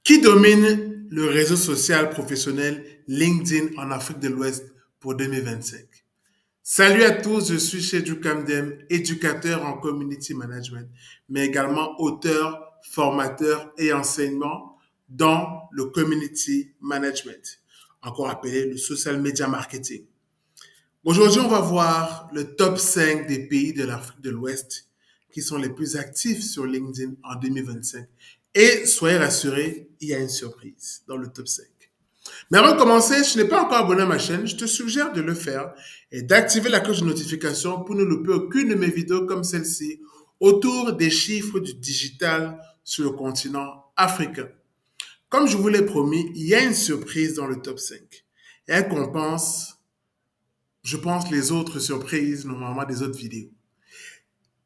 Qui domine le réseau social professionnel LinkedIn en Afrique de l'Ouest pour 2025? Salut à tous, je suis Chedjou Kamdem, éducateur en community management, mais également auteur, formateur et enseignement dans le community management, encore appelé le social media marketing. Aujourd'hui, on va voir le top 5 des pays de l'Afrique de l'Ouest qui sont les plus actifs sur LinkedIn en 2025. Et soyez rassurés, il y a une surprise dans le top 5. Mais avant de commencer, si tu n'es pas encore abonné à ma chaîne, je te suggère de le faire et d'activer la cloche de notification pour ne louper aucune de mes vidéos comme celle-ci autour des chiffres du digital sur le continent africain. Comme je vous l'ai promis, il y a une surprise dans le top 5. Et elle compense, je pense, les autres surprises, normalement des autres vidéos.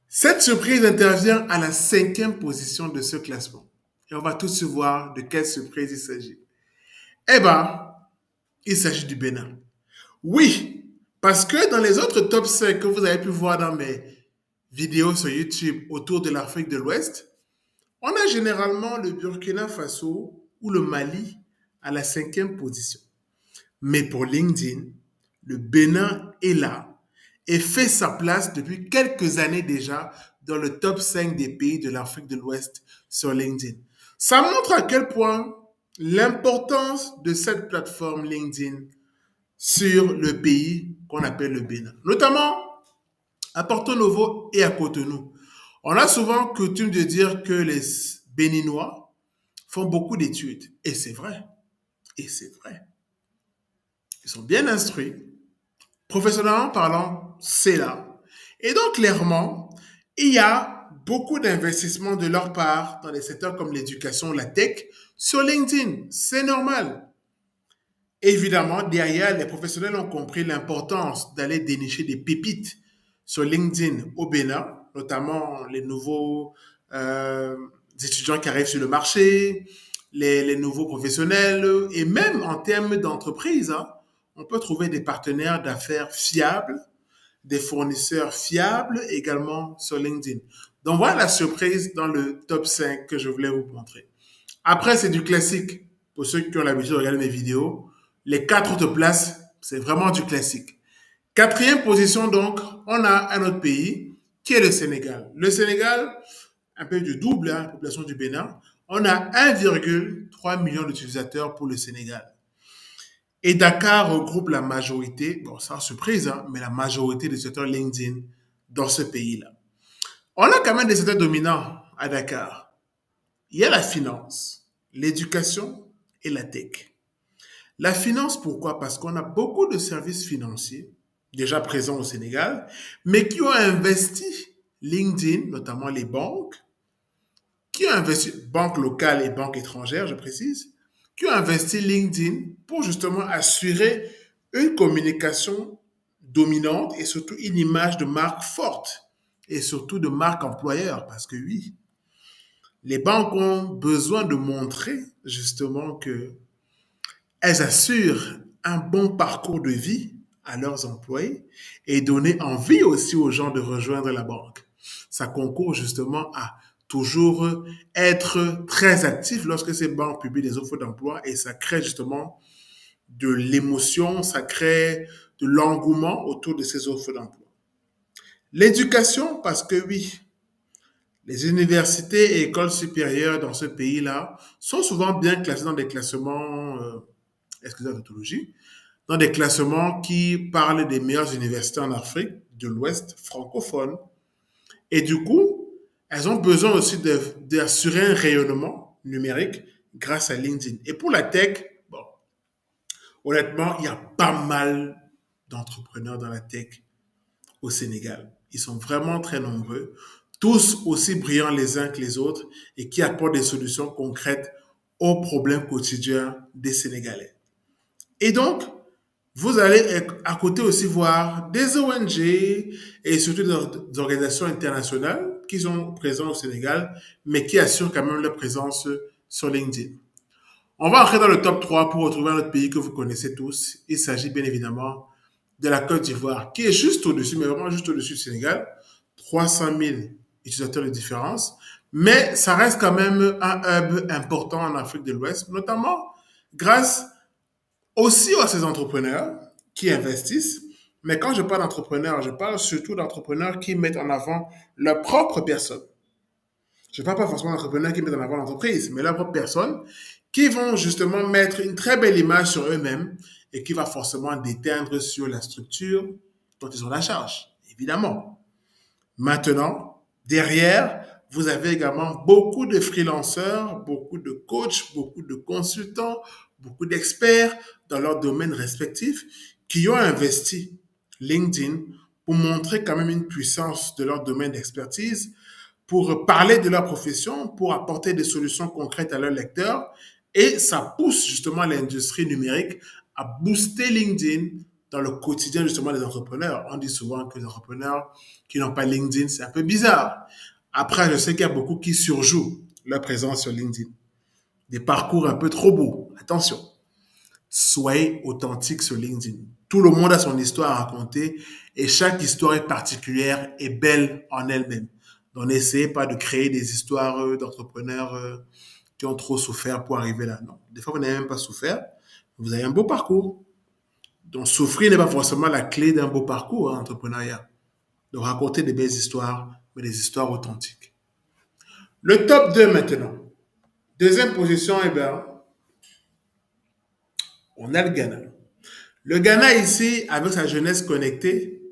Cette surprise intervient à la 5e position de ce classement. Et on va tous voir de quelle surprise il s'agit. Eh bien, il s'agit du Bénin. Oui, parce que dans les autres top 5 que vous avez pu voir dans mes vidéos sur YouTube autour de l'Afrique de l'Ouest, on a généralement le Burkina Faso ou le Mali à la 5e position. Mais pour LinkedIn, le Bénin est là et fait sa place depuis quelques années déjà dans le top 5 des pays de l'Afrique de l'Ouest sur LinkedIn. Ça montre à quel point l'importance de cette plateforme LinkedIn sur le pays qu'on appelle le Bénin, notamment à Porto Novo et à Cotonou. On a souvent coutume de dire que les Béninois font beaucoup d'études, et c'est vrai, et c'est vrai. Ils sont bien instruits, professionnellement parlant, c'est là. Et donc, clairement, il y a beaucoup d'investissements de leur part dans des secteurs comme l'éducation, la tech, sur LinkedIn. C'est normal. Évidemment, derrière, les professionnels ont compris l'importance d'aller dénicher des pépites sur LinkedIn au Bénin, notamment les nouveaux étudiants qui arrivent sur le marché, les nouveaux professionnels, et même en termes d'entreprise, hein, on peut trouver des partenaires d'affaires fiables, des fournisseurs fiables également sur LinkedIn. Donc voilà la surprise dans le top 5 que je voulais vous montrer. Après, c'est du classique. Pour ceux qui ont l'habitude de regarder mes vidéos, les 4 autres places, c'est vraiment du classique. 4e position, donc, on a un autre pays qui est le Sénégal. Le Sénégal, un peu du double, hein, la population du Bénin. On a 1,3 million d'utilisateurs pour le Sénégal. Et Dakar regroupe la majorité, bon, sans surprise, hein, mais la majorité des secteurs LinkedIn dans ce pays-là. On a quand même des secteurs dominants à Dakar. Il y a la finance, l'éducation et la tech. La finance, pourquoi? Parce qu'on a beaucoup de services financiers déjà présents au Sénégal, mais qui ont investi LinkedIn, notamment les banques, qui ont investi, banques locales et banques étrangères, je précise, qui ont investi LinkedIn pour justement assurer une communication dominante et surtout une image de marque forte et surtout de marque employeur. Parce que oui, les banques ont besoin de montrer justement que elles assurent un bon parcours de vie à leurs employés et donner envie aussi aux gens de rejoindre la banque. Ça concourt justement à toujours être très actif lorsque ces banques publient des offres d'emploi et ça crée justement de l'émotion, ça crée de l'engouement autour de ces offres d'emploi. L'éducation, parce que oui, les universités et écoles supérieures dans ce pays-là sont souvent bien classées dans des classements, excusez la tautologie, dans des classements qui parlent des meilleures universités en Afrique de l'Ouest francophone. Et du coup, elles ont besoin aussi d'assurer un rayonnement numérique grâce à LinkedIn. Et pour la tech, bon, honnêtement, il y a pas mal d'entrepreneurs dans la tech au Sénégal. Ils sont vraiment très nombreux, tous aussi brillants les uns que les autres et qui apportent des solutions concrètes aux problèmes quotidiens des Sénégalais. Et donc, vous allez à côté aussi voir des ONG et surtout des organisations internationales qui sont présentes au Sénégal, mais qui assurent quand même leur présence sur LinkedIn. On va entrer dans le top 3 pour retrouver un autre pays que vous connaissez tous. Il s'agit bien évidemment de la Côte d'Ivoire, qui est juste au-dessus, mais vraiment juste au-dessus du Sénégal. 300 000 utilisateurs de différence. Mais ça reste quand même un hub important en Afrique de l'Ouest, notamment grâce aussi à ces entrepreneurs qui investissent. Mais quand je parle d'entrepreneurs, je parle surtout d'entrepreneurs qui mettent en avant leur propre personne. Je ne parle pas forcément d'entrepreneurs qui mettent en avant l'entreprise, mais leur propre personne, qui vont justement mettre une très belle image sur eux-mêmes et qui va forcément déteindre sur la structure dont ils ont la charge, évidemment. Maintenant, derrière, vous avez également beaucoup de freelanceurs, beaucoup de coachs, beaucoup de consultants, beaucoup d'experts dans leurs domaines respectifs qui ont investi LinkedIn pour montrer quand même une puissance de leur domaine d'expertise, pour parler de leur profession, pour apporter des solutions concrètes à leurs lecteurs. Et ça pousse justement l'industrie numérique à booster LinkedIn dans le quotidien justement des entrepreneurs. On dit souvent que les entrepreneurs qui n'ont pas LinkedIn, c'est un peu bizarre. Après, je sais qu'il y a beaucoup qui surjouent leur présence sur LinkedIn. Des parcours un peu trop beaux. Attention, soyez authentique sur LinkedIn. Tout le monde a son histoire à raconter et chaque histoire est particulière et belle en elle-même. Donc, n'essayez pas de créer des histoires d'entrepreneurs qui ont trop souffert pour arriver là. Non. Des fois, vous n'avez même pas souffert. Vous avez un beau parcours. Donc, souffrir n'est pas forcément la clé d'un beau parcours en entrepreneuriat. Donc, raconter des belles histoires, mais des histoires authentiques. Le top 2 maintenant. Deuxième position, eh bien, on a le Ghana. Le Ghana ici, avec sa jeunesse connectée,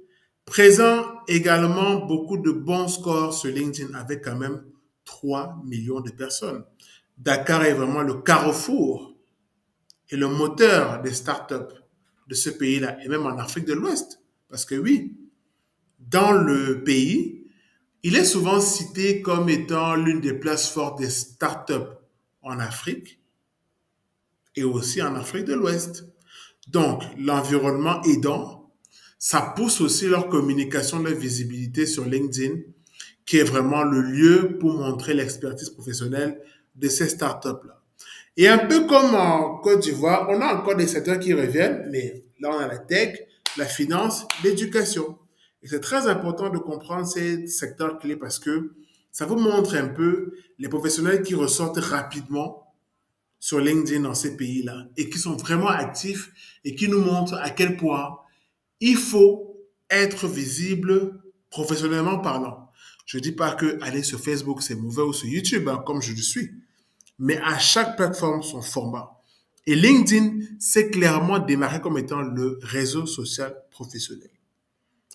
présente également beaucoup de bons scores sur LinkedIn avec quand même 3 millions de personnes. Dakar est vraiment le carrefour et le moteur des startups de ce pays-là, et même en Afrique de l'Ouest. Parce que oui, dans le pays, il est souvent cité comme étant l'une des places fortes des startups en Afrique et aussi en Afrique de l'Ouest. Donc, l'environnement aidant, ça pousse aussi leur communication, leur visibilité sur LinkedIn, qui est vraiment le lieu pour montrer l'expertise professionnelle de ces startups-là. Et un peu comme en Côte d'Ivoire, on a encore des secteurs qui reviennent, mais là, on a la tech, la finance, l'éducation. Et c'est très important de comprendre ces secteurs clés parce que ça vous montre un peu les professionnels qui ressortent rapidement sur LinkedIn dans ces pays-là et qui sont vraiment actifs et qui nous montrent à quel point il faut être visible professionnellement parlant. Je ne dis pas que aller sur Facebook, c'est mauvais ou sur YouTube, hein, comme je le suis. Mais à chaque plateforme, son format. Et LinkedIn s'est clairement démarré comme étant le réseau social professionnel.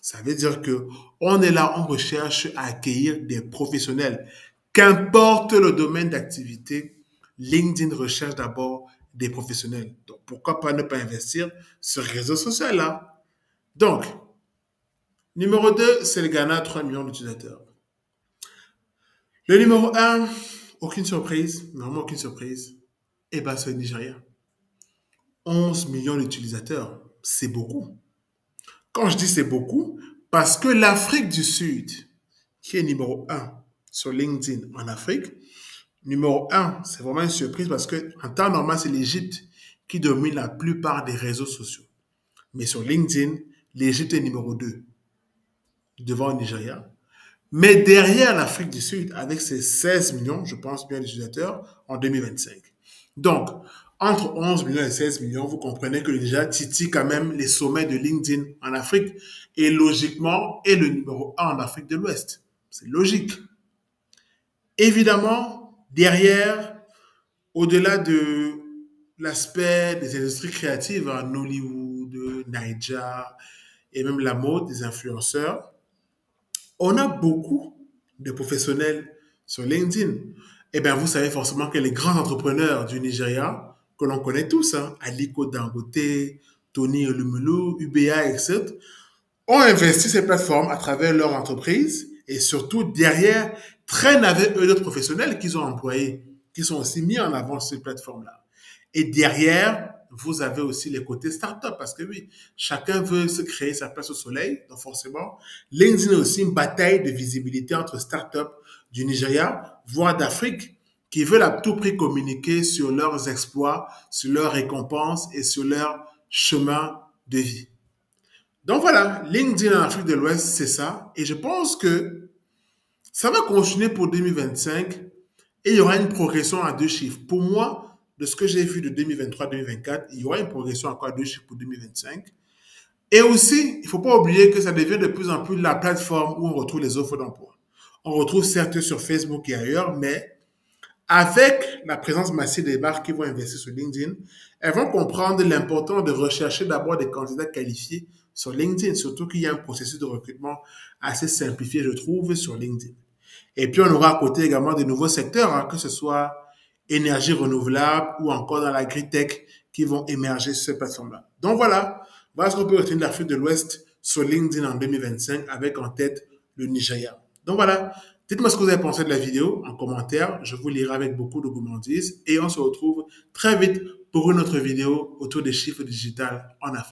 Ça veut dire que on est là, on recherche à accueillir des professionnels. Qu'importe le domaine d'activité, LinkedIn recherche d'abord des professionnels. Donc, pourquoi pas ne pas investir sur ce réseau social-là? Donc, numéro 2, c'est le Ghana, 3 millions d'utilisateurs. Le numéro un, aucune surprise, vraiment aucune surprise, eh ben, c'est le Nigeria. 11 millions d'utilisateurs, c'est beaucoup. Quand je dis c'est beaucoup, parce que l'Afrique du Sud, qui est numéro un sur LinkedIn en Afrique, numéro un, c'est vraiment une surprise parce que en temps normal, c'est l'Égypte qui domine la plupart des réseaux sociaux. Mais sur LinkedIn, l'Égypte est numéro 2, devant le Nigeria. Mais derrière l'Afrique du Sud, avec ses 16 millions, je pense bien, d'utilisateurs en 2025. Donc, entre 11 millions et 16 millions, vous comprenez que le Nigeria titille quand même les sommets de LinkedIn en Afrique et logiquement est le numéro un en Afrique de l'Ouest. C'est logique. Évidemment, derrière, au-delà de l'aspect des industries créatives, hein, Nollywood, Naija et même la mode des influenceurs, on a beaucoup de professionnels sur LinkedIn. Eh bien, vous savez forcément que les grands entrepreneurs du Nigeria, que l'on connaît tous, hein, Aliko Dangote, Tony Elumelu, UBA, etc., ont investi ces plateformes à travers leur entreprise et surtout derrière traînent avec eux d'autres professionnels qu'ils ont employés, qui sont aussi mis en avant sur ces plateformes-là. Et derrière, vous avez aussi les côtés start-up parce que oui, chacun veut se créer sa place au soleil. Donc forcément, LinkedIn est aussi une bataille de visibilité entre start-up du Nigeria, voire d'Afrique, qui veulent à tout prix communiquer sur leurs exploits, sur leurs récompenses et sur leur chemin de vie. Donc voilà, LinkedIn en Afrique de l'Ouest, c'est ça. Et je pense que Ça va continuer pour 2025 et il y aura une progression à deux chiffres. Pour moi, de ce que j'ai vu de 2023-2024, il y aura une progression encore à deux chiffres pour 2025. Et aussi, il ne faut pas oublier que ça devient de plus en plus la plateforme où on retrouve les offres d'emploi. On retrouve certes sur Facebook et ailleurs, mais avec la présence massive des marques qui vont investir sur LinkedIn, elles vont comprendre l'importance de rechercher d'abord des candidats qualifiés sur LinkedIn, surtout qu'il y a un processus de recrutement assez simplifié, je trouve, sur LinkedIn. Et puis, on aura à côté également de nouveaux secteurs, hein, que ce soit énergie renouvelable ou encore dans l'agri-tech qui vont émerger sur cette plateforme-là. Donc voilà ce qu'on peut retenir de l'Afrique de l'Ouest sur LinkedIn en 2025 avec en tête le Nigeria. Donc voilà, dites-moi ce que vous avez pensé de la vidéo en commentaire. Je vous lirai avec beaucoup de gourmandise et on se retrouve très vite pour une autre vidéo autour des chiffres digitales en Afrique.